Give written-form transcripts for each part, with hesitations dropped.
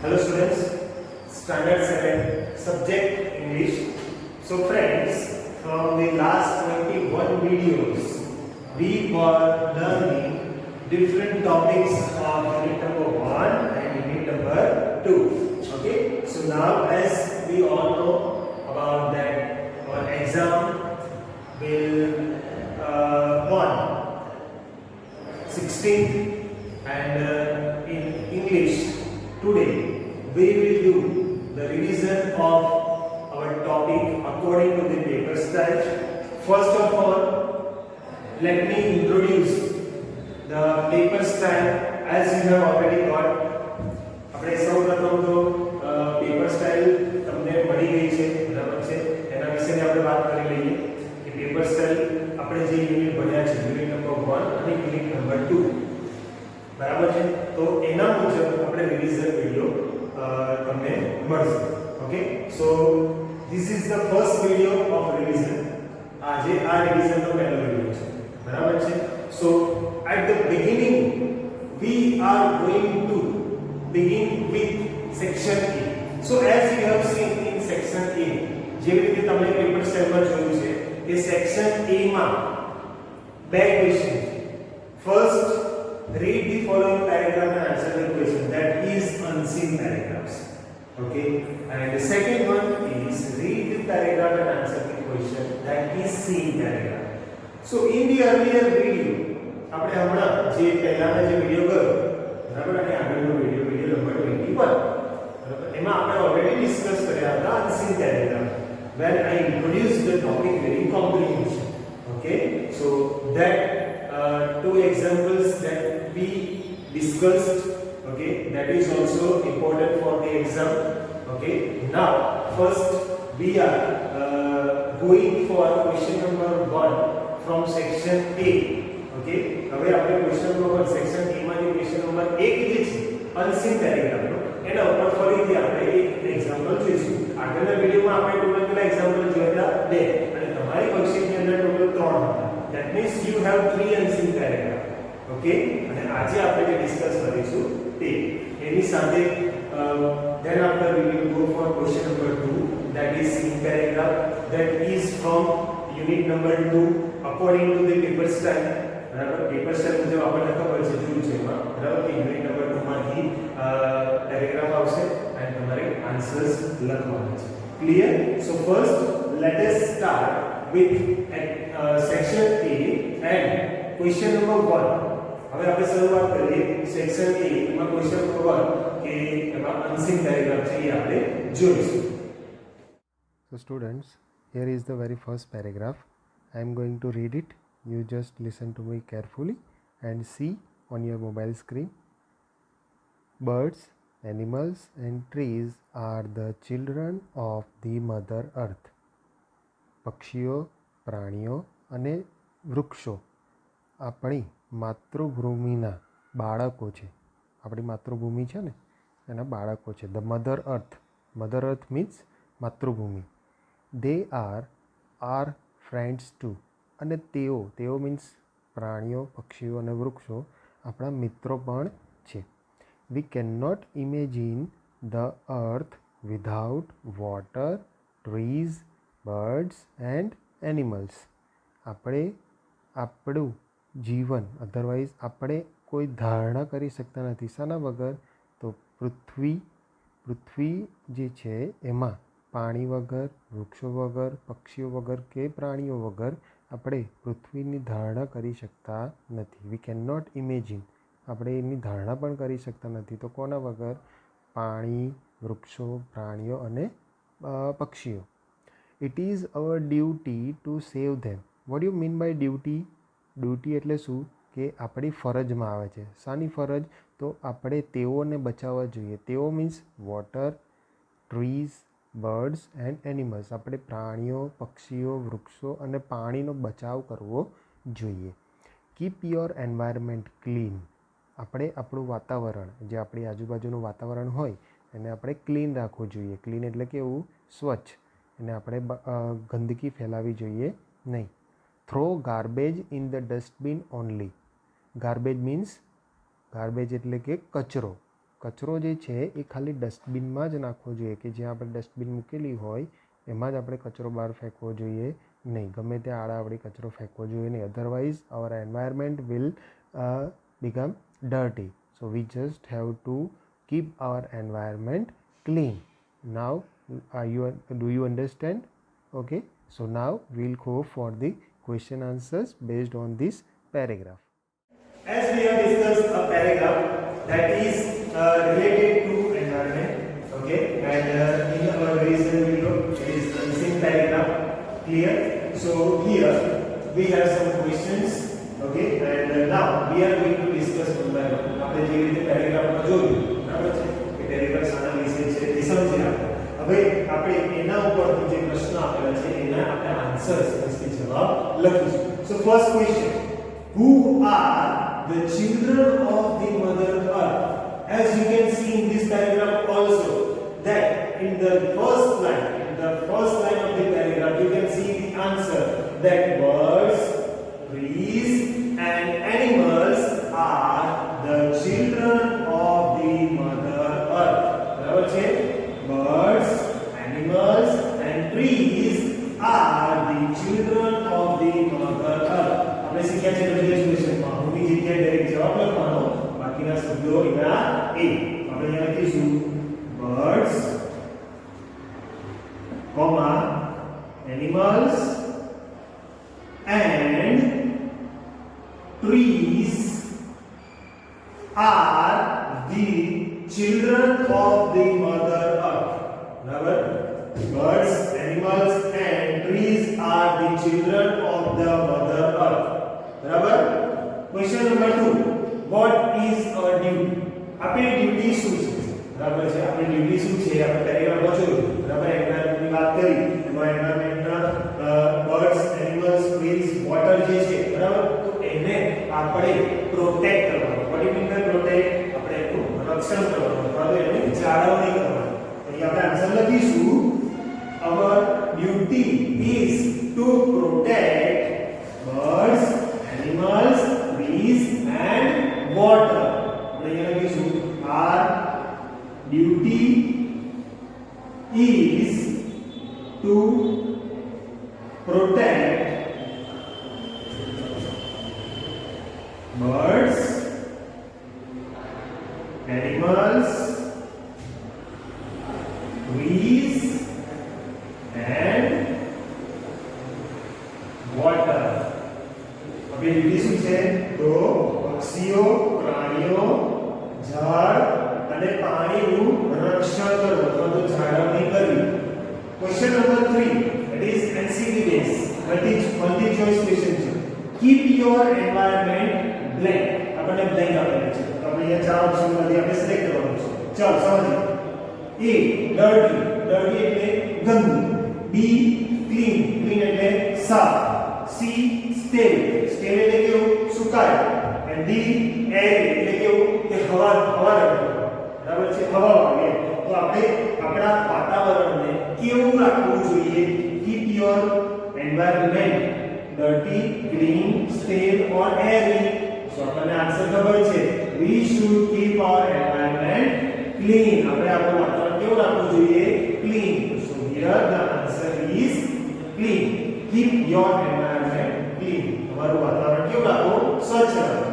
Hello students, standard 7 subject English. So friends, from the last 21 videos we were learning different topics of unit number 1 and unit number 2. Okay, so now as we all know about that our exam will on 16th and in English today we will do the revision of our topic according to the paper style. First of all, let me introduce the paper style as you have already got. આપણે સૌપ્રથમ તો paper style તમને મળી ગઈ છે, બરાબર છે? એના વિશેની આપણે વાત કરી લઈએ કે પેપર સ્ટાઇલ આપણે જે યુનિટ ભણ્યા છે યુનિટ નંબર 1 અને યુનિટ નંબર 2, બરાબર છે? તો એના મુજબ આપણે રિવિઝન વિડિયો તમને મળશે. Okay, so this is the first video of revision. આજે આ રિવિઝનનો પહેલો વિડિયો છે, બરાબર છે? So at the beginning we are going to begin with section A. So as you have seen in section A, જેવી રીતે તમે પેપર સ્ટાઇલમાં જોયું છે કે સેક્શન A માં બે ક્વેશ્ચન છે. First, read the following paragraph and answer the question, that is unseen paragraphs. Okay, and the second one is read the paragraph and answer the question, that is seen paragraph. So in the earlier video આપણે હમણાં જે પહેલાનો જે video ગયો, બરાબર, અને આગળનો video number 21, બરાબર, એમાં આપણે ઓલરેડી ડિસ્કસ કર્યા હતા unseen paragraph when I introduced the topic very comprehension. Okay, so that two examples that we discussed, okay, that is also important for the exam. Okay, now first we are going for question number 1 from section A. Okay, હવે આપણે question number section A માં જે question number 1 જે છે unseen paragraph નો, એના ઉપર ફરીથી આપણે એક એક્ઝામ્પલ જોઈશું. આગળના વિડિયોમાં આપણે ટોટલ કેટલા એક્ઝામ્પલ જોયા હતા? 2, અને તમારી વર્કશીટની અંદર ટોટલ 3 હતા. That means you have 3 unseen paragraph. Okay, અને આજે આપણે જે ડિસ્કસ કરીશું તે એની સાથે then after we will go for question number 2, that is seen paragraph, that is from unit number 2 according to the paper style. બરાબર, paper style મુજબ આપણને ખબર છે જોયું છે એમાં, બરાબર, કે યુનિટ નંબર 2 માંથી પેરેગ્રાફ આવશે અને તમારે આન્સર્સ લખવાના છે. Clear? So first let us start with section A and question number 1. હવે આપણે શરૂઆત કરીએ સેક્શન A એમાં ક્વેશ્ચન નંબર 1 કે એમાં અનસીન પેરેગ્રાફ છે એ આપણે જોઈશું. So students, here is the very first paragraph. I am going to read it. You just listen to me carefully and see on your mobile screen. Birds, animals and trees are the children of the mother earth. પક્ષીઓ, પ્રાણીઓ અને વૃક્ષો આપણી માતૃભૂમિના બાળકો છે. આપણી માતૃભૂમિ છે ને એના બાળકો છે. ધ મધર અર્થ મીન્સ માતૃભૂમિ. દે આર ફ્રેન્ડ્સ ટુ, અને તેઓ મીન્સ પ્રાણીઓ, પક્ષીઓ અને વૃક્ષો આપણા મિત્રો પણ છે. We can not imagine the earth without water, trees, birds and animals. આપણે આપણું જીવન અધરવાઇઝ આપણે કોઈ ધારણા કરી શકતા નથી. શાના વગર? તો પૃથ્વી જે છે એમાં પાણી વગર, વૃક્ષો વગર, પક્ષીઓ વગર કે પ્રાણીઓ વગર આપણે પૃથ્વીની ધારણા કરી શકતા નથી. વી કેન નોટ ઇમેજિન, આપણે એની ધારણા પણ કરી શકતા નથી. તો કોના વગર? પાણી, વૃક્ષો, પ્રાણીઓ અને પક્ષીઓ. It is our duty to save them. What you mean by duty? Duty એટલે શું? કે આપણી ફરજમાં આવે છે. શાની ફરજ? તો આપણે તેઓને બચાવવા જોઈએ. તેઓ means water, trees, birds and animals. આપણે પ્રાણીઓ, પક્ષીઓ, વૃક્ષો અને પાણીનો બચાવ કરવો જોઈએ. Keep your environment clean. આપણે આપણું વાતાવરણ, જે આપણી આજુબાજુનું વાતાવરણ હોય એને આપણે ક્લીન રાખવું જોઈએ. ક્લીન એટલે કેવું? સ્વચ્છ. એને આપણે ગંદકી ફેલાવી જોઈએ નહીં. Throw garbage in the dustbin only. Garbage means, garbage એટલે કે કચરો. કચરો જે છે એ ખાલી ડસ્ટબિનમાં જ નાખવો જોઈએ, કે જ્યાં આપણે ડસ્ટબિન મૂકેલી હોય એમાં જ આપણે કચરો બહાર ફેંકવો જોઈએ નહીં. ગમે ત્યાં આડાઅવળી કચરો ફેંકવો જોઈએ નહીં. Otherwise our environment will become dirty. So we just have to keep our environment clean. Now do you understand? Okay, so now we'll go for the question answers based on this paragraph. As we have discussed a paragraph that is related to environment, okay, and in our recent video it is the same paragraph, clear? So here we have some questions, okay, and now we are going to discuss one by one. આપણે જે રીતે પેરેગ્રાફમાં જોયું, બરાબર છે, કે paragraph શાના વિશે છે તે સમજી આપણે. હવે આપણે એના ઉપરથી જે પ્રશ્ન આપેલા છે એના આપણે આન્સર્સ કે જવાબ લખીશું. So first question, who are the children of the mother earth? As you can see in this paragraph also, that in the first line of the paragraph you can see the answer that birds, trees and animals are the children of the mother earth. બરાબર છે? Birds, animals and trees are the children of the mother earth. આપણે શીખ્યા છે એજ્યુકેશનમાં હુંની જગ્યાએ direct જવાબ લખવાનો, બાકીના શબ્દો એના એ. આપણે અહીંયા લખીશું birds, animals and trees are the children of the mother earth. બરાબર? Birds, animals and trees are the children of the mother earth. બરાબર? Question number 2, what is our duty? આપણી ડ્યુટી શું છે? બરાબર છે, આપણી ડ્યુટી શું છે આપણે પેરેગ્રાફમાં જોયું. બરાબર? એન્વાયરમેન્ટની વાત કરી, એમાં એન્વાયરમેન્ટના બર્ડ્સ, એનિમલ્સ, ટ્રીઝ, વોટર જે છે, બરાબર, તો એને આપણે પ્રોટેક્ટ કરવાનું. What you mean by protect? આપણે એનું રક્ષણ કરવાનું અથવા તો એની જાળવણી કરવાની. અહીં આપણે આન્સર લખીશું, our duty is to protect birds, animals, trees and water. આપણે અહીંયા લખીશું, our duty is to protect birds, animals, trees and water. હવે ડ્યુટી શું છે? તો પક્ષીઓ, પ્રાણીઓ, ઝાડ અને પાણીનું રક્ષણ કરવું અથવા તો જાળવણી કરવી. Question number 3, that is NCV based multi choice question છે. Keep your environment blank. આપણને blank આપેલું છે, તો આપણે અહીંયા ચાર ઓપ્શન માંથી આપણે સિલેક્ટ કરવાનું છે. ચાલો સમજીએ. A dirty એટલે ગંદુ, B clean એટલે સાફ, C stale એટલે કેવું? સુકાય, and D air એટલે કેવું? કે હવા બરાબર છે, હવા વાગે. તો આપણે આપણા વાતાવરણને કેવું રાખવું જોઈએ? Keep your environment dirty, clean, stale or airy. So આપણને આન્સર ખબર છે, we should keep our environment clean. આપણે આપણું વાતાવરણ કેવું રાખવું જોઈએ? Clean. So here the answer is clean. Keep your environment clean. તમારું વાતાવરણ કેવું રાખો? સ્વચ્છ રાખો.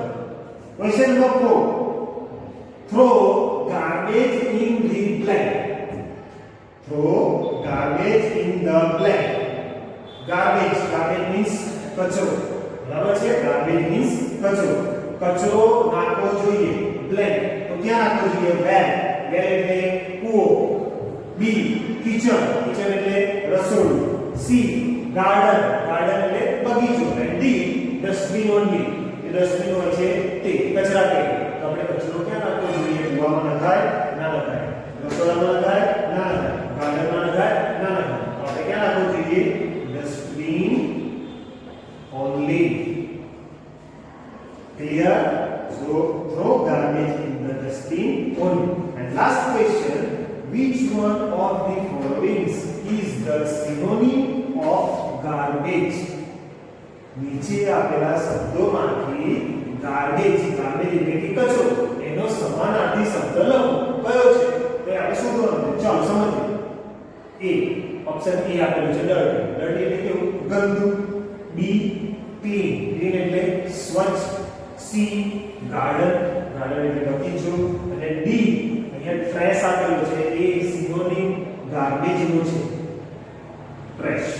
Question number 4, throw garbage in the blank. Throw garbage in the blank. Garbage means કચરો. બરાબર છે? Garbage means કચરો. કચરો નાખવો જોઈએ blank. તો ક્યાં નાખવો જોઈએ? Where એટલે કૂવો. B kitchen એટલે રસોડું. C garden એટલે બગીચો. and D dustbin only. A dustbin હોય છે તે કચરા પેટી. તો આપણે કચરો ક્યાં નાખવો જોઈએ? કૂવામાં નખાય? ના નખાય. રસોડામાં નખાય? ના નખાય. ગાર્ડનમાં નખાય? ના નખાય. તો આપણે ક્યાં નાખવું જોઈએ? Dustbin only. Clear? So throw garbage in the dustbin only. And last question, which one of the following is the synonym of garbage? નીચે આપેલા શબ્દોમાંથી ગાર્બેજ એટલે કે કચરો એનો સમાનાર્થી શબ્દ લખો. ઓપ્શન એ આપેલું છે ડર્ટી. ડર્ટી એટલે કેવું? ગંદુ. બી ક્લીન. ક્લીન એટલે સ્વચ્છ. C garden. ગાર્ડન એટલે બગીચો. અને ડી અહીંયા ટ્રેશ આપેલું છે એ સિનોનિમ ગાર્બેજ નું છે. ટ્રેશ.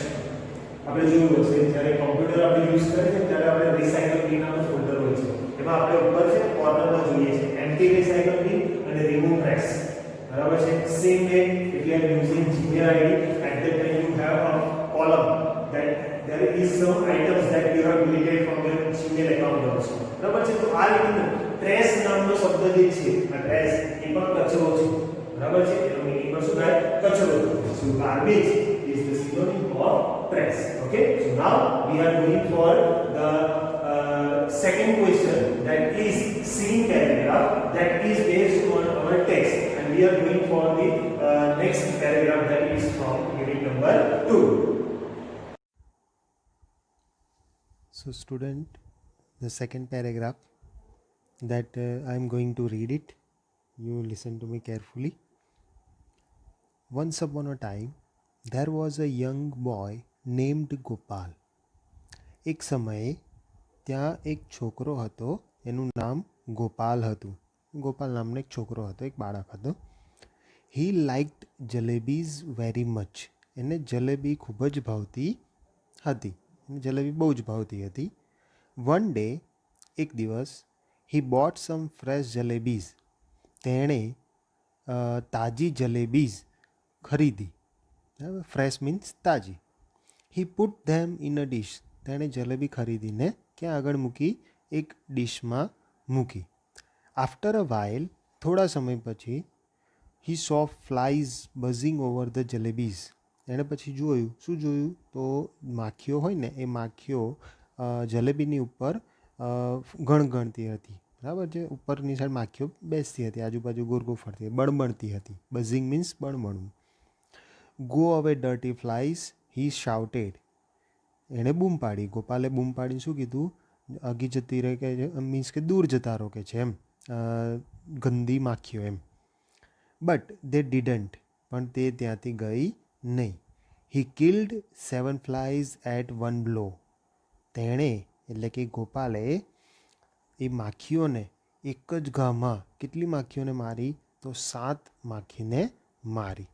આપણે જોયું હશે જ્યારે કોમ્પ્યુટર આપણે યુઝ કરીએ છીએ ત્યારે આપણે રિસાયકલ બિન નામનું ફોલ્ડર હોય છે. એમાં આપણે ઉપર છે કોર્નરમાં જોઈએ છે એમ્પ્ટી રિસાયકલ બિન અને રિમૂવ ટ્રેશ. બરાબર છે. Same way if you are using Gmail ID at that time you have a column that there is some items that you have deleted from your Gmail account also. બરાબર છે. તો આ રીતે trash નામનો શબ્દ જે છે આ ટ્રેશ એ પણ કચરો છે. બરાબર છે. એનો મીનિંગ પણ શું થાય? કચરો. So garbage is the synonym of trash. Okay, so now we are going for the second question, that is same paragraph that is based on our text, and we are going for the next paragraph that is from unit number 2. So student, the second paragraph that I am going to read it. You listen to me carefully. Once upon a time there was a young boy named Gopal. એક સમયે ત્યાં એક છોકરો હતો, એનું નામ ગોપાલ હતું. ગોપાલ નામનો એક છોકરો હતો, એક બાળક હતો. હી લાઇક્ડ જલેબીઝ વેરી મચ. એને જલેબી ખૂબ જ ભાવતી હતી. એને જલેબી બહુ જ ભાવતી હતી. વન ડે, એક દિવસ, he bought some fresh jalebis. તેણે તાજી જલેબીઝ ખરીદી. ફ્રેશ મીન્સ તાજી. He put them in a dish. તેણે જલેબી ખરીદીને ક્યાં આગળ મૂકી? એક ડિશમાં મૂકી. આફ્ટર અ વાઇલ, થોડા સમય પછી, he saw flies buzzing over the jalebis. એણે પછી જોયું, શું જોયું? તો માખીઓ હોય ને, એ માખીઓ જલેબીની ઉપર ગણગણતી હતી. બરાબર છે. ઉપરની સાઈડ માખીઓ બેસતી હતી, આજુબાજુ ગોરગો ફરતી, બળબળતી હતી. બઝિંગ મીન્સ બળબળવું. Go away dirty flies, he shouted. એણે બૂમ પાડી. ગોપાલે બૂમ પાડીને શું કીધું? આગી જતી રહે કે મીન્સ કે દૂર જતા રહો કે છે એમ, ગંદી માખીઓ એમ. But they didn't. પણ તે ત્યાંથી ગઈ નહીં. He killed 7 flies at one blow. તેણે એટલે કે ગોપાલે એ માખીઓને એક જ ઘામાં કેટલી માખીઓને મારી? તો 7 માખીને મારી.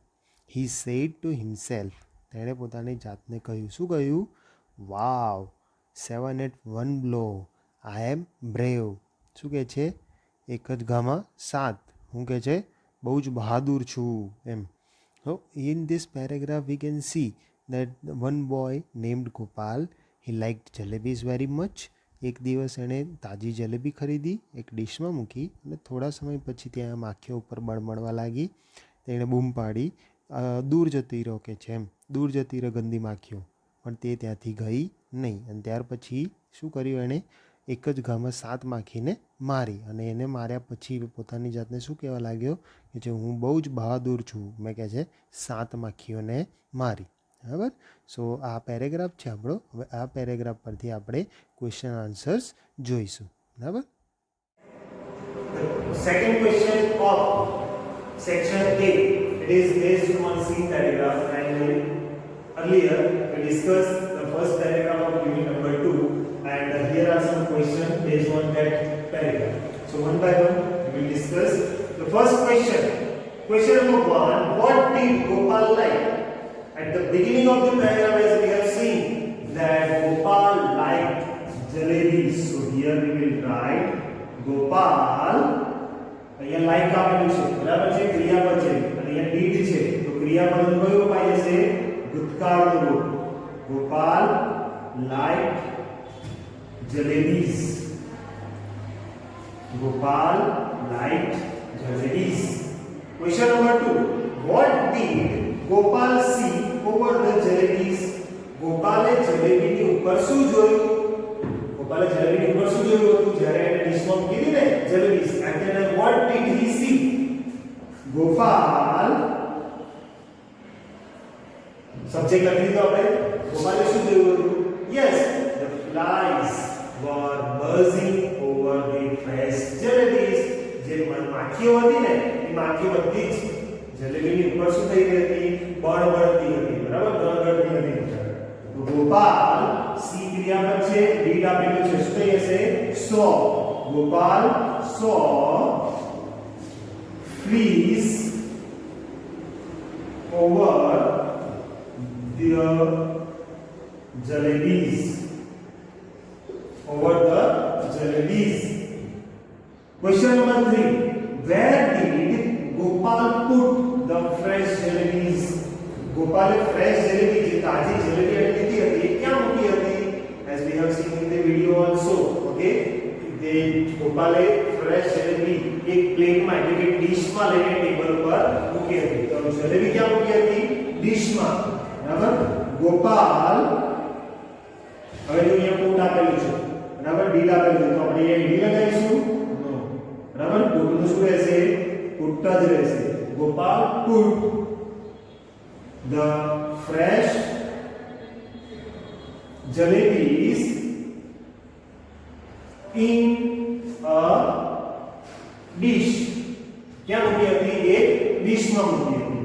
He said to himself. તેણે પોતાની જાતને કહ્યું. શું કહ્યું? વાવ, 7 at one blow, I M brave. શું કહે છે? એક જ ઘામાં 7. હું કહે છે? બહુ જ બહાદુર છું એમ. So in this paragraph we can see that one boy named Gopal, he liked jalebis very much. એક દિવસ એણે તાજી જલેબી ખરીદી, એક ડિશમાં મૂકી, અને થોડા સમય પછી ત્યાં માખીઓ ઉપર બળબળવા લાગી. તેણે બૂમ પાડી, દૂર જતી રહો કે છે એમ, દૂર જતી રહો ગંદી માખીઓ. પણ તે ત્યાંથી ગઈ નહીં. અને ત્યાર પછી શું કર્યું? એણે એક જ ઘામાં 7 માખીને મારી. અને એને માર્યા પછી પોતાની જાતને શું કહેવા લાગ્યો? કે જે હું બહુ જ બહાદુર છું, મેં કહે છે 7 માખીઓને મારી. બરાબર. સો આ પેરેગ્રાફ છે આપણો. હવે આ પેરેગ્રાફ પરથી આપણે ક્વેશ્ચન આન્સર્સ જોઈશું. બરાબર. Second question of section A, it is based on same paragraph, and earlier we discussed the first paragraph of unit number 2, and here are some questions based on that paragraph. So one by one we will discuss. The first question, question number 1, what did Gopal like? At the beginning of the paragraph, as we have seen that Gopal liked jalebis. So here we will write Gopal. અહીંયા like આપેલું છે, બરાબર છે. ક્રિયાપદ છે અને અહીંયા did છે, તો ક્રિયાપદનું કયું અપાઈ જશે? ભૂતકાળનું રૂપ. Gopal like jalebis. Gopal like jalebis. Question number 2, what did Gopal see over the jalebis? ગોપાલે જલેબીની ઉપર શું જોયું? ગોપાલે જલેબીની ઉપર શું જોયું હતું? જ્યારે એને ડિશમાં મૂકી ને jalebis, and then what did he see? Gopal subject લખી દીધો આપણે. ગોપાલે શું જોયું હતું? Yes, the flies were buzzing over the fresh jalebis. જે માખીઓ હતી ને, એ માખીઓ બધી જ જલેબીની ઉપર શું થઈ ગઈ હતી? બળબળતી હતી, બરાબર? ગળગળતી હતી. તો ગોપાલ સી ક્રિયાપદ છે, રીડ આપેલું છે, શું થઈ હશે? સો. ગોપાલ સો fleas over the jalebis. Over the jalebis. Question number 3. Where did Gopal put the fresh jalebis? ગોપાલે ફ્રેશ જલેબી, જે તાજી જલેબી એને લીધી હતી, એ ક્યાં મૂકી હતી? As we have seen in the video also, okay? તે ગોપાલે ફ્રેશ જલેબી એક પ્લેટમાં એટલે કે ડીશમાં લઈને ટેબલ ઉપર મૂકી હતી. તો જલેબી ક્યાં મૂકી હતી? ડીશમાં, બરાબર? ગોપાલ, હવે જો અહીંયા પુટ આપેલું છે, બરાબર? ડીડ આપેલું છે, તો આપણે અહીંયા ડી લગાવીશું? નો, બરાબર? પુટનું શું રહેશે? પુટ જ રહેશે. Gopal put the fresh jalebis in a dish. क्या मूकी હતી? एक डिश में मूकी હતી.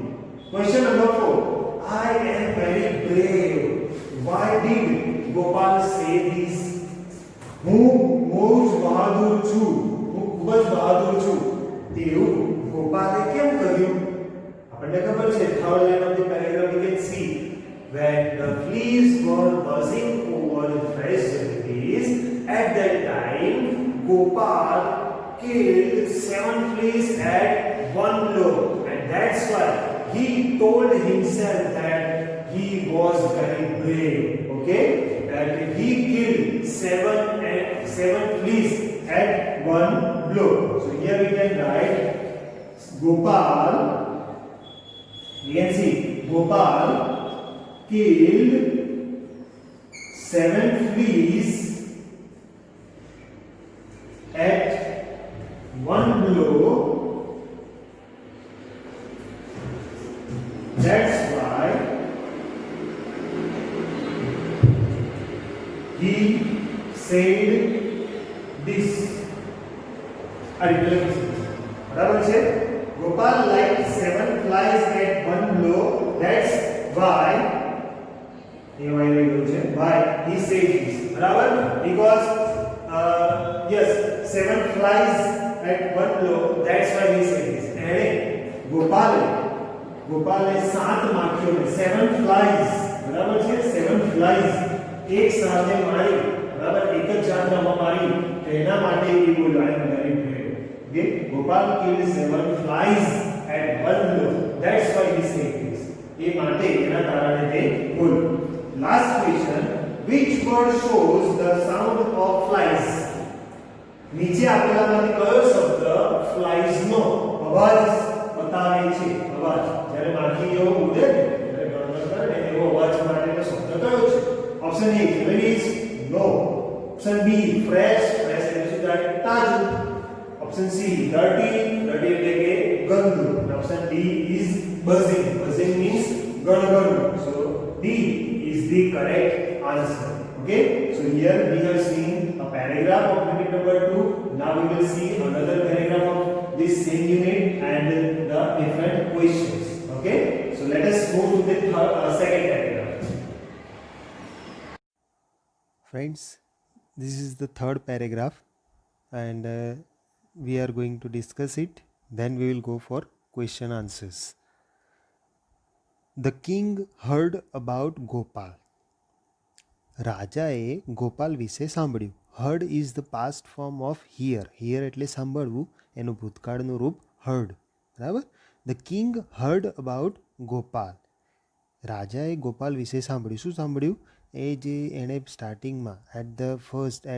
Question number 4. I am very brave. Why did Gopal say this? હું બહુ જ બહાદુર છું, હું ખૂબ જ બહાદુર છું, તેવું ગોપાલે કેમ કહ્યું? આપણને ખબર છે, third line of the paragraph we can see when the fleas were buzzing over the fresh jalebis. At that time, Gopal killed 7 fleas at one blow, and that's why he told himself that he was very brave. Okay, that he killed 7 fleas at one blow. So here we can write Gopal. We can see Gopal killed 7 fleas at one blow. That's why he said this. બરાબર છે? Gopal liked 7 flies at one blow. That's why he said this. બરાબર? Because yes, 7 flies at one blow. That's why he said this. અને ગોપાલે 7 માખીઓને 7 flies, બરાબર છે? 7 flies એક સાથે મારી, બરાબર? એક જ જાત્રામાં મારી, તેના માટે એ બોલ્યો I am very brave. Okay, Gopal killed 7 flies at one blow. That's why he said this. ये माटे एना कारणे ते बोल. Last question. Which word shows the sound of flies? નીચે આપેલામાંથી કયો શબ્દ flies નો અવાજ બતાવે છે? અવાજ જ્યારે માખીઓ ઉડે ત્યારે ગણગણ કરે ને એવો અવાજ માટેનો શબ્દ કયો છે? Option A jellyfish, no. Option B fresh, fresh એટલે શું થાય? તાજું. Option C dirty, dirty એટલે કે ગંદુ. Option D is buzzing, buzzing means ગણગણ. So D is the correct answer. Okay, so here we have seen a paragraph of unit number 2. Now we will see another paragraph of this same unit and the different questions. Okay, so let us move to the second paragraph. Friends, this is the third paragraph and we are going to discuss it. Then we will go for question answers. The king heard about Gopal. રાજાએ ગોપાલ વિશે સાંભળ્યું. Heard is the past form of hear. Hear એટલે સાંભળવું, એનું ભૂતકાળનું રૂપ heard. બરાબર? The king heard about Gopal. રાજાએ ગોપાલ વિશે સાંભળ્યું. શું સાંભળ્યું? એ જે એણે સ્ટાર્ટિંગમાં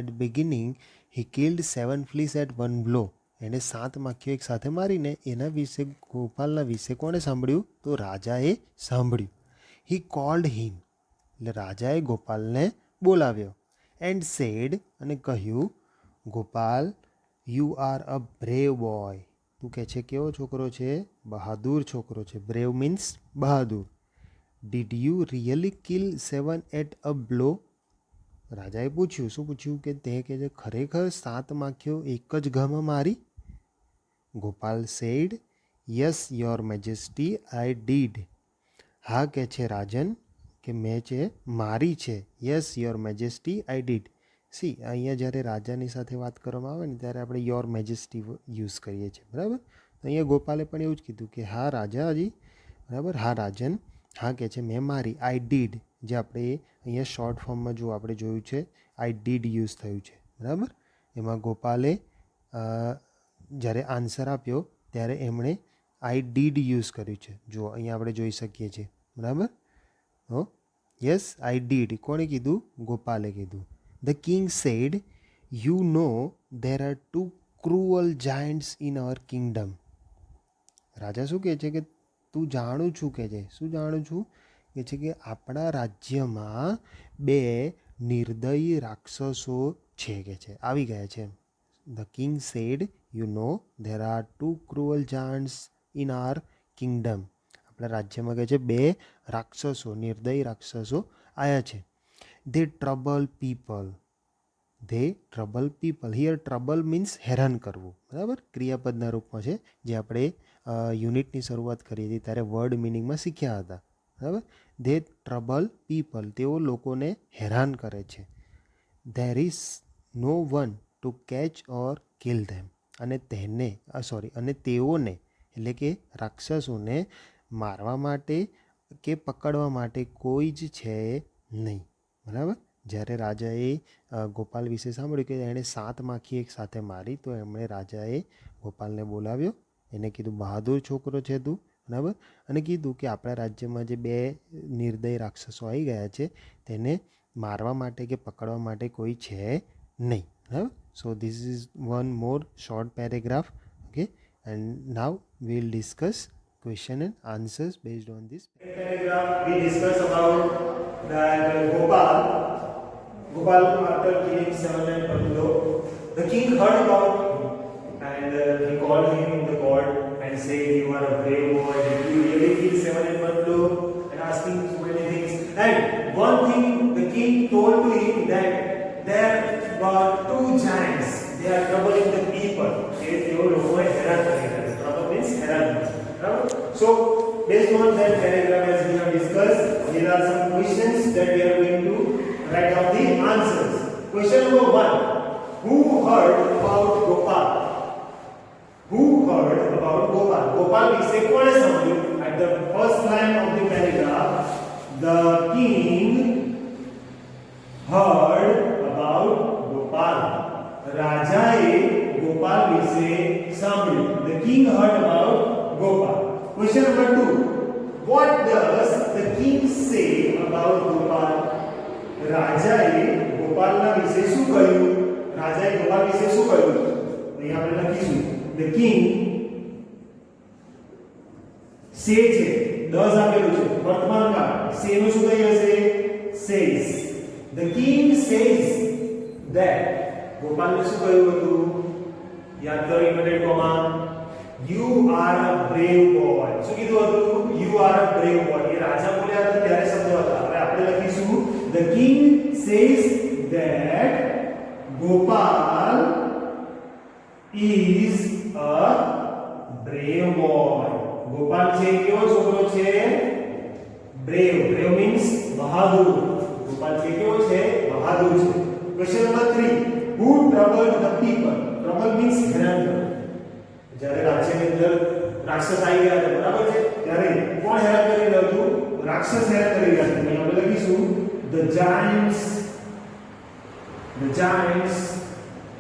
at beginning he killed 7 fleas at one blow. એણે 7 માખીઓ એક સાથે મારીને એના વિશે ગોપાલના વિશે કોણે સાંભળ્યું? તો રાજાએ સાંભળ્યું. He called him. એટલે રાજાએ ગોપાલને બોલાવ્યો. એન્ડ સેડ અને કહ્યું, Gopal you are a brave boy. તું કહે છે કેવો છોકરો છે? બહાદુર છોકરો છે. બ્રેવ મીન્સ બહાદુર. Did you really kill 7 at a blow? રાજાએ પૂછ્યું. શું પૂછ્યું? કે તે કહે છે ખરેખર 7 માખીઓ એક જ ઘામાં મારી? Gopal said yes your majesty I did. હા કે છે રાજન કે મેં છે મારી છે. Yes your majesty I did. See અહીંયા જ્યારે રાજાની સાથે વાત કરવામાં આવે ને ત્યારે આપણે યોર મેજેસ્ટી યુઝ કરીએ છીએ, બરાબર. તો અહીંયા ગોપાલે પણ એવું જ કીધું કે હા રાજાજી, બરાબર. હા રાજન, હા કે છે મેં મારી. આઈ ડીડ જે આપણે અહીંયા શોર્ટ ફોર્મમાં જો આપણે જોયું છે આઈ ડીડ યુઝ થયું છે, બરાબર. એમાં ગોપાલે જ્યારે આન્સર આપ્યો ત્યારે એમણે આઈ ડીડ યુઝ કર્યું છે. જો અહીંયા આપણે જોઈ શકીએ છીએ, બરાબર. તો યસ આઈ ડીડ કોણે કીધું? ગોપાલે કીધું. The king said you know there are 2 cruel giants in our kingdom. રાજા શું કહે છે કે તું જાણું છું કે છે, શું જાણું છું કે છે કે આપણા રાજ્યમાં 2 નિર્દયી રાક્ષસો છે કે છે, આવી ગયા છે. The king said you know there are 2 cruel giants in our Kingdom. આપણા રાજ્યમાં કહે છે 2 રાક્ષસો, નિર્દયી રાક્ષસો આવ્યા છે. They trouble people. They trouble people. Here trouble means હેરાન કરવું, બરાબર. ક્રિયાપદના રૂપમાં છે જે આપણે યુનિટની શરૂઆત કરી હતી ત્યારે વર્ડ મિનિંગમાં શીખ્યા હતા, બરાબર. They trouble people. તેઓ લોકોને હેરાન કરે છે. There is no one to catch or kill them. અને અને તેઓને એટલે કે રાક્ષસોને મારવા માટે કે પકડવા માટે કોઈ જ છે નહીં, બરાબર. જ્યારે રાજાએ ગોપાલ વિશે સાંભળ્યું કે એણે 7 માખી એક સાથે મારી તો એમણે રાજાએ ગોપાલને બોલાવ્યો. એને કીધું બહાદુર છોકરો છે તું, બરાબર. અને કીધું કે આપણા રાજ્યમાં જે 2 નિર્દય રાક્ષસો આવી ગયા છે તેને મારવા માટે કે પકડવા માટે કોઈ છે નહીં, બરાબર. So this is one more short paragraph. Okay, and now we'll discuss question and answers based on this paragraph. We discuss about that Gopal after killing 7 men Pandulo, the king heard about him and he called him in the court and said, "You are a brave boy. Did you really kill 7 men Pandulo?" and asking so many things. And one thing the king told to him that there were 2 giants. They are troubling the people. Trouble means heran. So based on that paragraph as we have discussed, there are some questions that we are going to write down the answers. Question number 1. Who heard about Gopal? Who heard about Gopal? Gopal વિશે કોણે સાંભળ્યું? At the first line of the paragraph, the king heard about Gopal. રાજાએ ગોપાલ વિશે સાંભળ્યું. The king heard about Gopal. Question number 2. What does the king say about Gopal? રાજાએ ગોપાલના વિશે શું કહ્યું? રાજાએ ગોપાલ વિશે શું કહ્યું? અહીં આપણે લખીશું. The king say છે, does આપેલું છે, વર્તમાન કાળ. say નું શું થઈ હશે? says. The king says that ગોપાલને શું કહ્યું હતું? યાદ કરો inverted comma. You are a brave boy. શું કીધું હતું? You are a brave boy. એ રાજા બોલ્યા હતા ત્યારે શબ્દ હતા. હવે આપણે લખીશું the king says that Gopal is a brave boy. Gopal છે કેવો છોકરો છે? brave. brave means બહાદુર. ગોપાલ છે કેવો છે? બહાદુર છે. Question number 3. Who troubled the people? Trouble means હેરાન કરવું. જ્યારે રાજ્યની અંદર રાક્ષસ આવી ગયા હતા, બરાબર છે, ત્યારે કોણ હેરાન કરી રહ્યું હતું? રાક્ષસ હેરાન કરી રહ્યા હતા. અહીં આપણે લખીશું the giants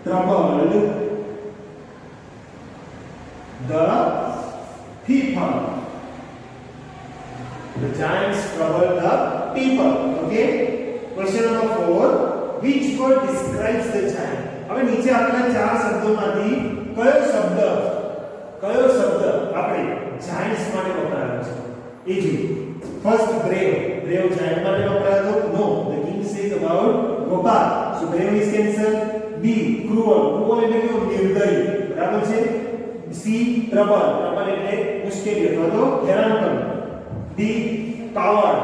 troubled the people. The giants troubled the people. Okay. Question number 4. Which word describes the giant? હવે નીચે આપેલા 4 શબ્દોમાંથી કયો શબ્દ આપણે giants માટે વપરાયો છે? એ જો ફર્સ્ટ brave giant માટે વપરાયો. No, the king says about Gopal, so brave is cancelled. B cruel એટલે કે નિર્દયી, બરાબર છે. C trouble એટલે મુશ્કેલી અથવા તો હેરાન કરવું. D coward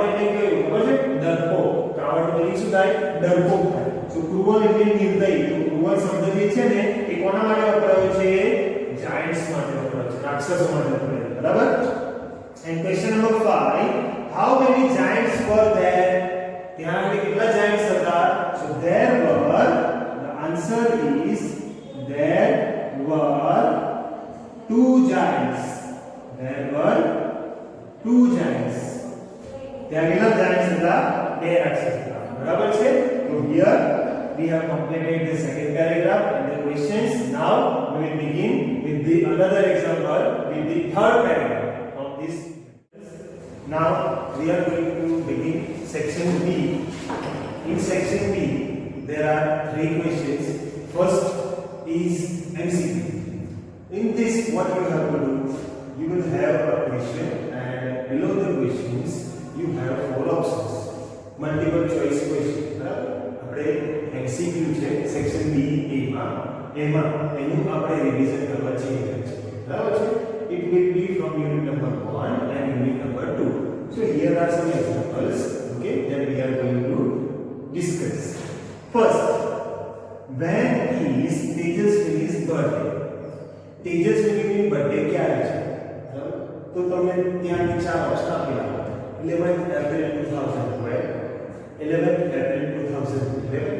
એટલે કે ખબર છે? ડરપોક. coward એટલે શું થાય? ડરપોક થાય. so cruel એટલે નિર્દયી. તો cruel શબ્દ જે છે ને એ કોના માટે વપરાયો છે? giants માટે વપરાયો છે, રાક્ષસ રાક્ષસો માટે પડે બરાબર. And question number 5, how many giants were there? ત્યાં આગળ કેટલા જાયન્ટ્સ હતા? So there were, the answer is there were two giants. There were two giants. ત્યાં કેટલા giants હતા? બે રાક્ષસ હતા. બરાબર છે? તો here we have completed the second paragraph and the questions. Now we will begin with the another example with the third paragraph of this. Now we are going to begin section B. In section B there are three questions. First is MCQ. In this, what you have to do, you will have a question, and below the questions you have four options. Multiple choice question. બરાબર? આપણે MCQ છે section B A માં એમાં એનું આપણે revision કરવા જઈ રહ્યા છીએ. બરાબર છે? It will be from unit number 1 and unit number 2. So here are some examples, okay, that we are going to discuss. First, when is Tejaswini's birthday? Tejaswini birthday ક્યારે છે? બરાબર? તો તમને ત્યાં ચાર ઓપ્શન આપેલા છે. 11th April 2012, 11th April 2011,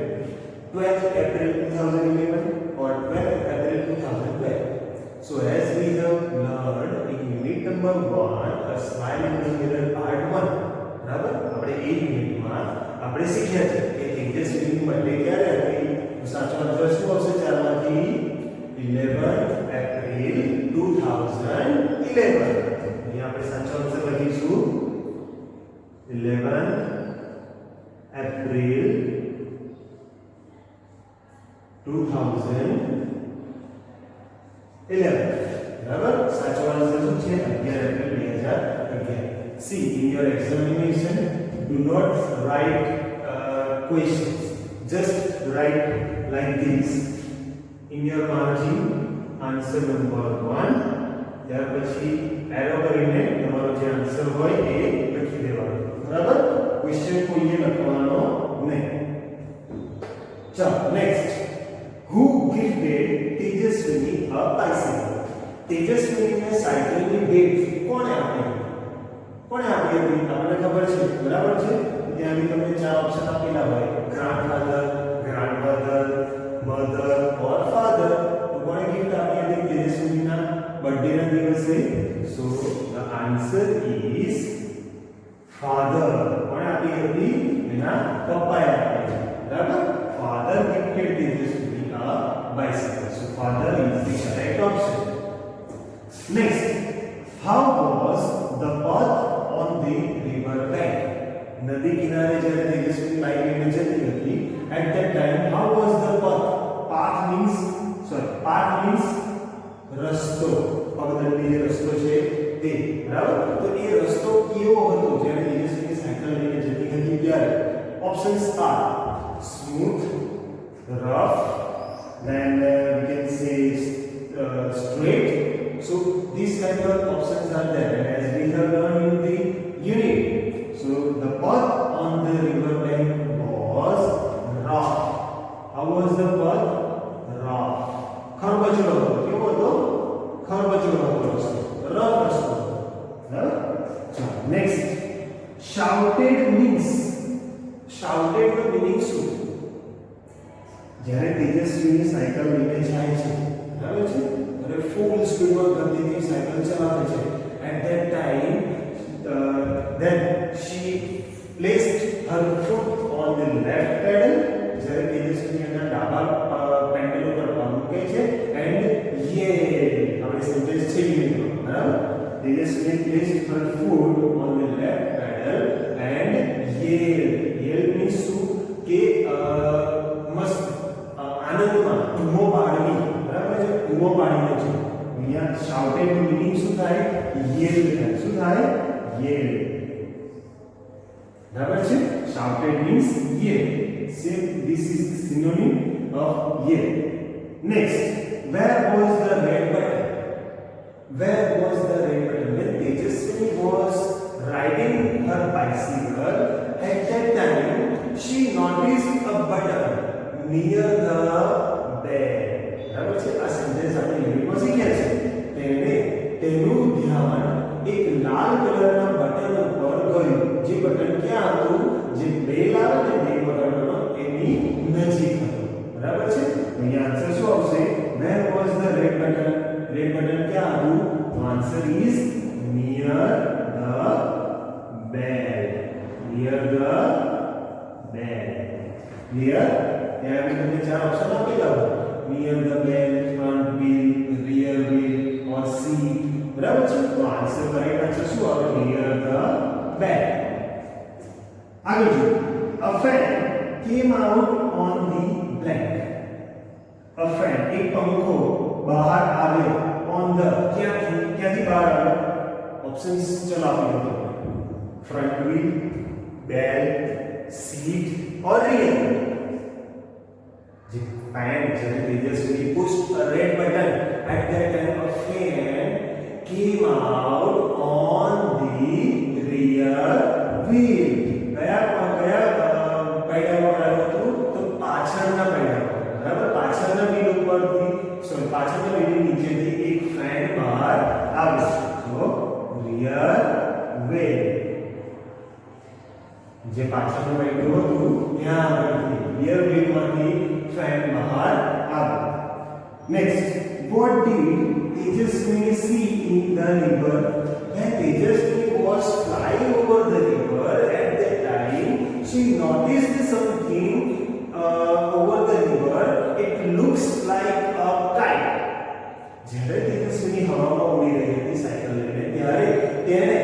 12th April 2011 or 12th April 2012. So as we have learned in unit number 1, a smile in the mirror part 1, બરાબર? આપણે એ યુનિટમાં આપણે શીખ્યા છે કે તેજસ્વીની બર્થડે ક્યારે હતી? સાચો આન્સર શું આવશે ચારમાંથી? 11th April 2011. અહીંયા આપણે સાચો આન્સર લખીશું 11th April 2011. બરાબર? સાચો આન્સર શું છે? 11 April 2011. See, in your examination, do not write questions. Just write like this. In your margin, answer number 1. ત્યાર પછી એરો કરીને તમારો જે આન્સર હોય એ લખી દેવાનો. બરાબર? ક્વેશ્ચન કોઈએ લખવાનો નહીં. ચાલો next. Who gifted Tejaswini a bicycle? તેજસ્વીને સાયકલની ભેટ કોણે આપી? કોણે આપી હતી? આપણને ખબર છે. બરાબર છે? ત્યાં બી તમને ચાર ઓપ્શન આપેલા હોય. ગ્રાન્ડફાધર, ગ્રાન્ડમધર, મધર ઓર ફાધર. તો કોણે ગિફ્ટ આપી હતી તેજસ્વીના બર્થડે ના દિવસે? સો ધ આન્સર ઇઝ ફાધર. કોણે આપી હતી? એના પપ્પાએ આપી હતી. બરાબર? ફાધર ગિફ્ટેડ તેજસ્વી a bicycle. So father is the correct option. Next, how was the path on the river bank? નદી કિનારે જ્યારે તેજસ્વી બાઇક લઈને જતી હતી, at that time how was the path? Path means રસ્તો. પગદંડી જે રસ્તો છે તે. બરાબર? તો એ રસ્તો કેવો હતો જ્યારે તેજસ્વી સાયકલ લઈને જતી હતી ત્યારે? Options R smooth, rough, then we can say straight. So these kind of options are there, and as we have learned in the unit, so the path on the river bank was rough. How was the path? Rough. ખરબચડો હતો. કેવો હતો? ખરબચડો હતો રસ્તો. rough રસ્તો હતો. બરાબર? ચાલો next. shouted means shouted નો meaning શું? જ્યારે તેજસ્વીની સાયકલ લઈને જાય છે, બરાબર છે, અને ફૂલ સ્પીડમાં ગતિથી સાયકલ ચલાવે છે, at that time then she placed her foot on the left pedal. જ્યારે તેજસ્વી એના ડાબા પેડલ ઉપર પગ મૂકે છે and yell. આપણે સેન્ટેન્સ છે યુનિટમાં. બરાબર? તેજસ્વી placed her foot on the left pedal and yell. Yell means શું? કે મસ્ત આનંદમાં ધૂમો પાડવી. બરાબર છે? ધૂમો પાડીને છે. અહીંયા શાઉટેડ નું મીનિંગ શું થાય? યેલ થાય. શું થાય? યેલ. બરાબર છે? Shouted means Yale. Same, this is the synonym of Yale. Next, where was the red button? Where was the red button? When Tejaswini was riding her bicycle, at that time she noticed a button near the bed. બરાબર છે? આ sentence આપણે યુનિટમાં શીખ્યા છે. તેણે answer is near the bell. Near the bell. Clear? ત્યાં આપણે તમને ચાર ઓપ્શન આપેલા હોય. Near the bell, front wheel, rear wheel or seat. બરાબર છે? તો આન્સર કરેક્ટ આન્સર શું આવે? Near the bell. આગળ જો. A fan came out on the blank. A fan, એક પંખો બહાર આવ્યો on the ક્યાંથી બહાર આવ્યો? ઓપ્શન્સ ચલો આપી દો. Front wheel, bell, seat or rear. The fan, Tejaswini pushed a red button. At that time, a fan came out on the rear wheel. કયા પૈડામાં આવ્યો હતો? તો પાછળના પૈડામાં. બરાબર? પાછળના wheel ઉપરથી પાછળના wheel નીચેથી એક ફેન બહાર આવે છે. તો rear wheel. જે પાછળનું પૈડું હતું ત્યાં આગળથી rear wheel માંથી ફેન બહાર આવે. Next, what did Tejaswini see in the river? When Tejaswini was flying over the river at that time, she noticed something over the river. It looks like a kite. જ્યારે તેજસ્વીની હવામાં ઉડી રહી હતી cycle લઈને ત્યારે તેણે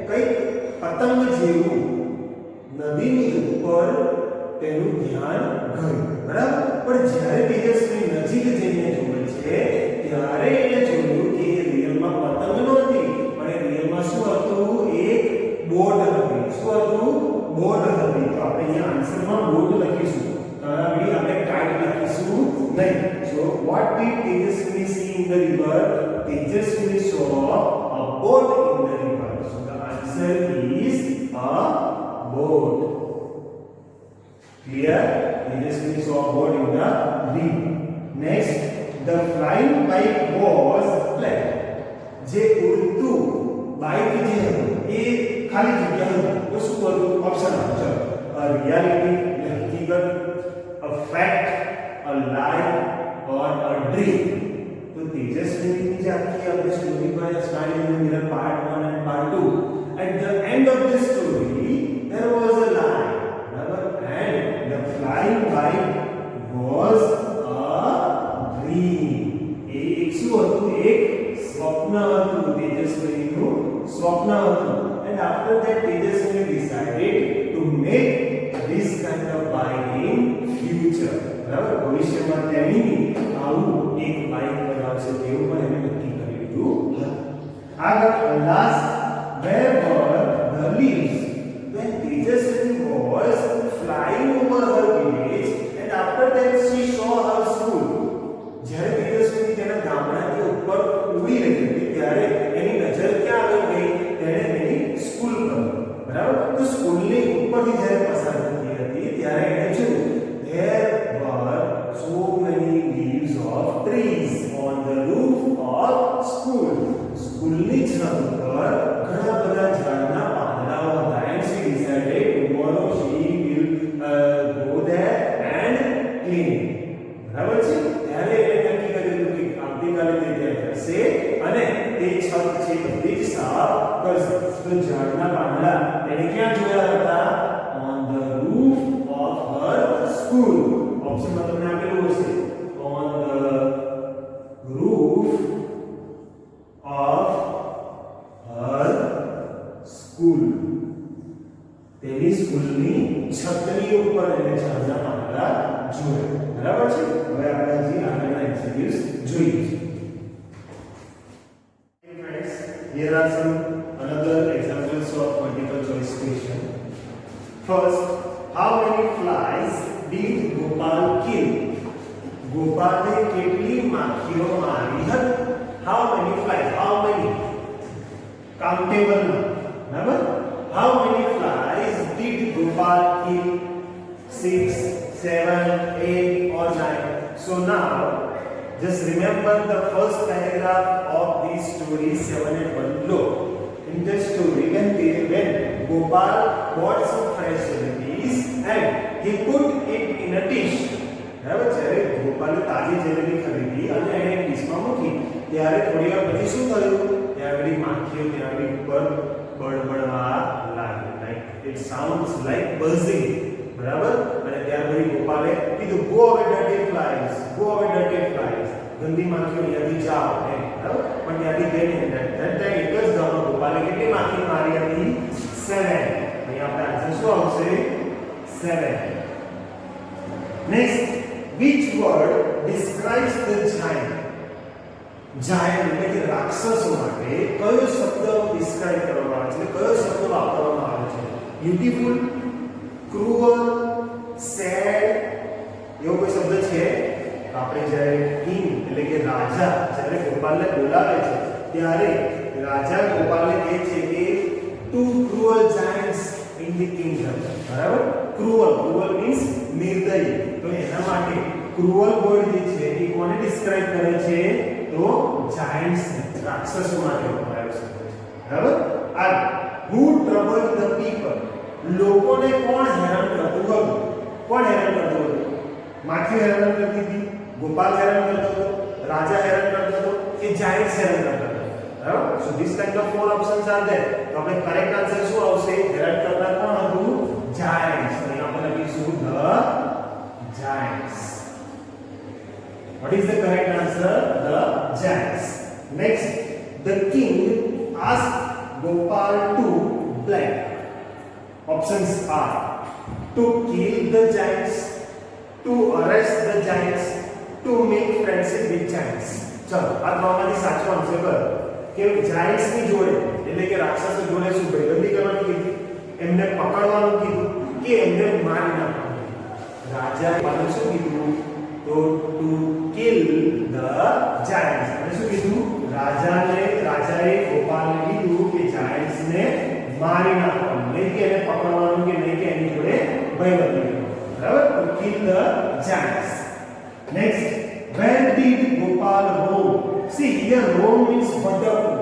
કંઈક પતંગ જેવું નદીની ઉપર તેનું ધ્યાન ગયું. બરાબર? પણ જ્યારે તેજસ્વી નજીક જઈને જોવે છે ત્યારે એને જોયું કે એ રિયલમાં પતંગ નહોતી પણ એ રિયલમાં શું હતું? એક બોટ હતી. શું હતું? બોટ હતી. તો આપણે અહીંયા આન્સરમાં બોટ લખીશું. આપણે કાઇટ લખીશું નહીં. So what did Tejaswini see in the river? Tejaswini saw a boat in the river. So the answer is a boat. Clear? Tejaswini saw a boat in the river. Next, the flying bike was black. જે ઉડતું bike જે હતું એ ખાલી જગ્યા હતી. તો શું હતું? ઓપ્શન આપો. ચલો. A reality, હકીકત, a fact, a lie or a dream. તો તેજસ્વીની જે આખી આપણે સ્ટોરી પર smile in the mirror part 1 and part 2. At the end of this story there was a lie. And the flying bike was a dream. એક શું હતું? એક સ્વપ્ન હતું. તેજસ્વીનું સ્વપ્ન હતું. And after that Tejaswini decided to make this kind of bike in future. બરાબર? ભવિષ્યમાં તેની આવું એક બાઇક બનાવશે તેવું પણ એને નક્કી કરી લીધું હતું. આગળ last, where were the leaves when Tejaswini was flying over her village and after that she saw her school? જ્યારે તેજસ્વીની તેના ગામડાની ઉપર ઉડી રહી હતી ત્યારે એની નજર ક્યાં આગળ ગઈ? તેણે તેની સ્કૂલ પર. બરાબર? તો સ્કૂલની ઉપરથી જ્યારે પસાર થતી હતી ત્યારે એણે જોયું there were so many leaves of trees on the roof of school. સ્કૂલની છત પર ઘણા બધા ઝાડના પાંદડાઓ હતા. And she decided tomorrow she will go there and clean. બરાબર છે? ત્યારે એને નક્કી કર્યું કે આવતીકાલે તે ત્યાં જશે અને તે છત છે બધી જ સાફ કરશે. તો ઝાડના પાંદડા તેને ક્યાં જોયા હતા? On the roof of her school. ઓપ્શનમાં તમને આપેલું હશે on the roof of her school. તેની સ્કૂલની છતની ઉપર એને ઝાડના પાંદડા જોયા. બરાબર છે? હવે આપણે હજી આગળના એમસીક્યુઝ જોઈએ. Friends, here are some another examples of multiple choice question. First, how many flies did Gopal kill? ગોપાલે કેટલી માખીઓ મારી હતી? How many flies? How many? Countable. બરાબર? How many flies did Gopal kill? 6, 7, 8 or 9? So now just remember the first paragraph of this story 7 and 1 below. In this story when Gopal bought some fresh jalebies and he put it in a dish. બરાબર? જ્યારે ગોપાલે તાજી જલેબી ખરીદી અને એને ડીશમાં મૂકી ત્યારે થોડી વાર પછી શું થયું? ત્યાં બધી માખીઓ ત્યાં બધી ઉપર બળબડવા લાગી. Like it sounds like buzzing. બરાબર. અને ત્યાર પછી ગોપાલે કીધું go away dirty flies, go away dirty flies. ગંદી માખીઓ અહીંયાથી જાઓ એમ. બરાબર. પણ ત્યાંથી ગઈ નહીં. એક જ ગામમાં ગોપાલે કેટલી માખી મારી હતી? 7. અહીંયા આપણે આન્સર શું આવશે? 7. Next, which word describes the giant? Giant એટલે કે રાક્ષસો માટે કયો શબ્દ ડિસ્ક્રાઇબ કરવામાં આવે છે? કયો શબ્દ વાપરવામાં આવે છે? બ્યુટીફુલ, ક્રુઅલ, સેડ એવો કોઈ શબ્દ છે? આપણે જ્યારે કિંગ એટલે કે રાજા જ્યારે ગોપાલને બોલાવે છે ત્યારે રાજા ગોપાલને કહે છે કે two cruel giants in the kingdom. બરાબર. ક્રુઅલ મીન્સ નિર્દયી. તો એના માટે ક્રુઅલ વર્ડ જે છે એ કોને ડિસ્ક્રાઇબ કરે છે? તો જાયન્ટ્સ રાક્ષસો માટે વપરાયો છે. બરાબર. આ who troubled the people? લોકોને કોણ હેરાન કરતું હતું? કોણ હેરાન કરતું હતું? માખી હેરાન કરતી હતી, ગોપાલ હેરાન કરતો હતો, રાજા હેરાન કરતો હતો કે જાયન્ટ્સ હેરાન કરતા હતા? બરાબર. So this kind of four options are there. તો આપણે કરેક્ટ આન્સર શું આવશે? હેરાન કરનાર કોણ હતું? જાયન્ટ્સ. અહીં આપણે લખીશું the giants. What is the correct answer? The giants. Next, the king asked Gopal to blank. Options are to kill the giants, to arrest the giants, to make friendship with giants. ચલો આ ત્રણમાંથી સાચો answer કરો કે giants ની જોડે એટલે કે રાક્ષસો જોડે શું ભાઈબંધી કરવાનું કીધું, એમને પકડવાનું કીધું કે એમને મારી નાખવાનું? રાજા પાસે શું કીધું? તો ટુ કિલ ધ જાયન્ટ્સ. અને શું કીધું? રાજાએ ગોપાલને કીધું કે જાયન્ટ્સ ને મારી નાખવાનું, નહીં કે એને પકડવાનું કે નહીં કે એની જોડે ભાઈબંધી કરવાનું. બરાબર. તો kill the Giants. Next, where did Gopal roam? See here roam means ભટકવું.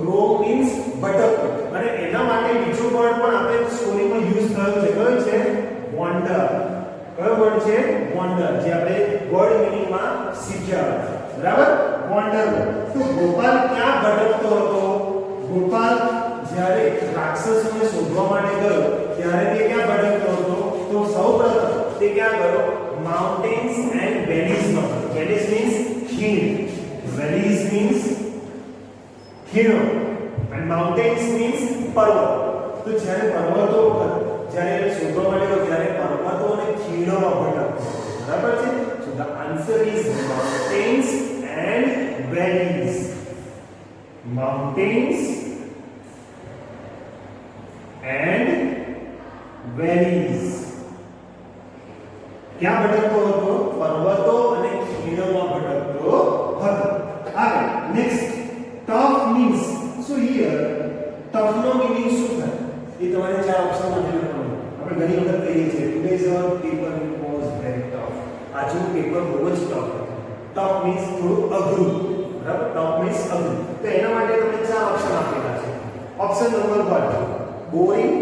roam means ભટકવું. અને એના માટે બીજો વર્ડ પણ આપણે સ્ટોરીમાં યુઝ થયો છે. કયો છે? wander. કયો વર્ડ છે? wander. જે આપણે વર્ડ મીનિંગમાં શીખ્યા હતા. બરાબર. wander. તો ગોપાલ ક્યાં ભટકતો હતો? ગોપાલ જ્યારે રાક્ષસોને શોધવા માટે ગયો ત્યારે તે ક્યાં ભટકતો હતો? તો સૌપ્રથમ તે ક્યાં ગયો? mountains and valleys માં. valleys means hill, valleys means hill and mountains means પર્વત. તો જ્યારે પર્વતો જ્યારે શોધવા માટે ગયો ત્યારે પર્વતો અને ખીણોમાં ભટકતો. બરાબર છે. so the answer is mountains and valleys. mountains and valleys. ક્યાં ભટકતો હતો? પર્વતો અને ખીણોમાં ભટકતો હતો. આગળ next, tough means. so here tough નો મીનિંગ શું થાય? એ તમારે ચાર ઓપ્શનમાં લખવાનું. આપણે ઘણી વખત કહીએ છીએ today's paper was very tough. આજનું પેપર બહુ જ ટફ હતું. tough means થોડું અઘરું. બરાબર. tough means અઘરું. તો એના માટે તમને ચાર ઓપ્શન આપેલા છે. Option number 1 boring,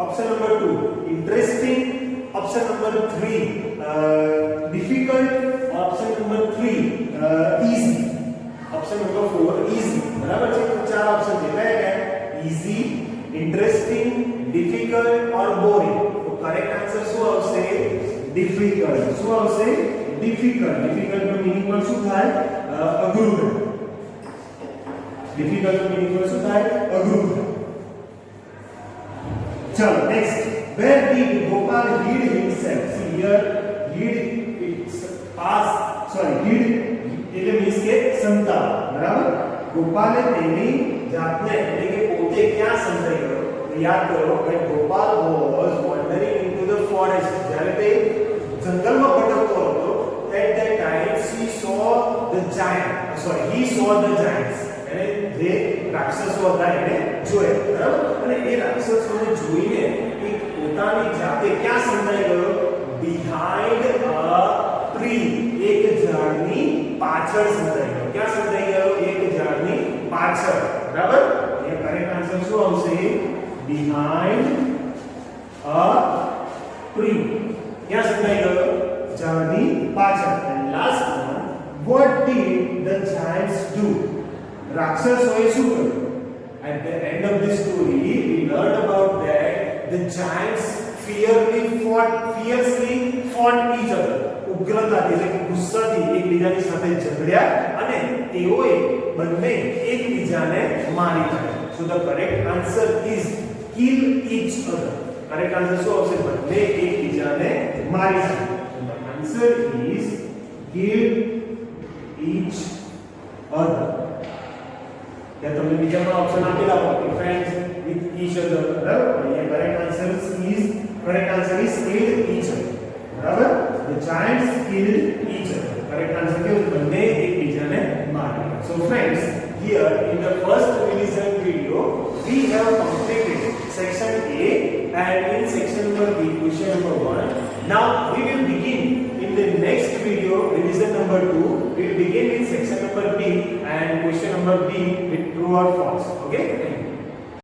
option number 2 interesting, option number 3 difficult, option number 3 easy, option number 4 easy. બરાબર છે. તો ચાર ઓપ્શન છે. કયા કયા? easy, interesting, difficult or boring. તો કરેક્ટ આન્સર શું આવશે? difficult. શું આવશે? difficult. difficult નો મીનિંગ પણ શું થાય? અઘરું. difficult નો મીનિંગ પણ શું થાય? અઘરું. ચલો next, where did Gopal hid himself? See here hid it's past, sorry hid એટલે means કે સંતા. બરાબર. ગોપાલે તેની જાતને એટલે કે પોતે ક્યાં સંતાઈ ગયો? યાદ કરો when Gopal was wandering into the forest, જ્યારે તે જંગલમાં ભટકતો હતો, at that time he saw the giants. એને જે રાક્ષસો હતા એને જોયા. બરાબર. અને એ રાક્ષસોને જોઈને એ પોતાની જાતે ક્યાં સંતાઈ ગયો? behind a tree. એક ઝાડની પાછળ સંતાઈ ગયો. ક્યાં સંતાઈ ગયો? એક ઝાડની પાછળ. બરાબર. એ કરેક્ટ આન્સર શું આવશે? behind a tree. ક્યાં સંતાઈ ગયો? ઝાડની પાછળ. and last one, what did the giants do? રાક્ષસોએ શું કર્યું? At the end of the story, we learned about that the giants fiercely fought each other. ઉગ્રતાથી એટલે કે ગુસ્સાથી એકબીજાની સાથે ઝઘડ્યા અને તેઓએ બંને એકબીજાને મારી નાખ્યા. So the correct answer is kill each other. Correct answer શું આવશે? બંને એકબીજાને મારી નાખ્યા. So the answer is kill each other. या તમને બીજામાં ઓપ્શન આપેલા હોય કે friends with each other, બરાબર? અહીંયા correct answer is kill each other. બરાબર? The giants killed each other. Correct answer કેવું? બંને એકબીજાને મારી. So friends, here in the first revision video we have completed section A, and in section number B question number 1. Now we will begin in the next video, revision number 2. We will begin in section number B and question number B with true or false. Okay?